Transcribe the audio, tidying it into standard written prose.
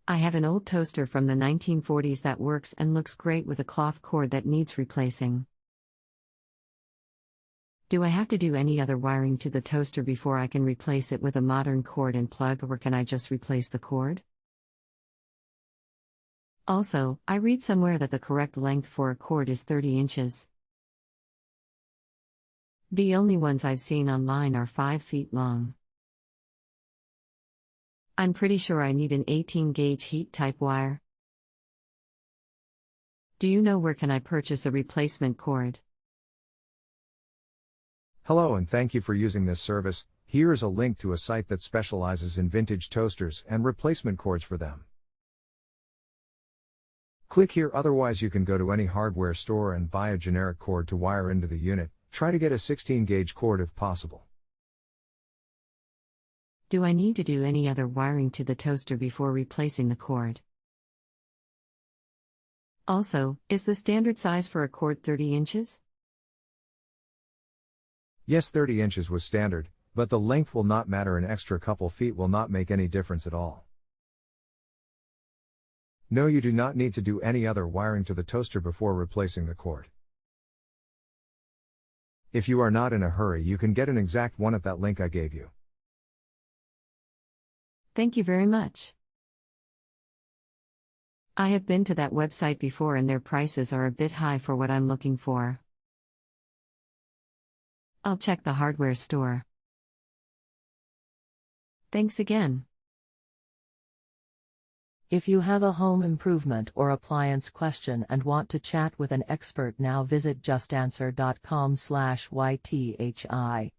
I have an old toaster from the 1940s that works and looks great with a cloth cord that needs replacing. Do I have to do any other wiring to the toaster before I can replace it with a modern cord and plug, or can I just replace the cord? Also, I read somewhere that the correct length for a cord is 30 inches. The only ones I've seen online are 5 feet long. I'm pretty sure I need an 18-gauge heat-type wire. Do you know where can I purchase a replacement cord? Hello and thank you for using this service. Here is a link to a site that specializes in vintage toasters and replacement cords for them. Click here, otherwise you can go to any hardware store and buy a generic cord to wire into the unit. Try to get a 16-gauge cord if possible. Do I need to do any other wiring to the toaster before replacing the cord? Also, is the standard size for a cord 30 inches? Yes, 30 inches was standard, but the length will not matter. An extra couple feet will not make any difference at all. No, you do not need to do any other wiring to the toaster before replacing the cord. If you are not in a hurry, you can get an exact one at that link I gave you. Thank you very much. I have been to that website before and their prices are a bit high for what I'm looking for. I'll check the hardware store. Thanks again. If you have a home improvement or appliance question and want to chat with an expert now, visit JustAnswer.com/YTHI.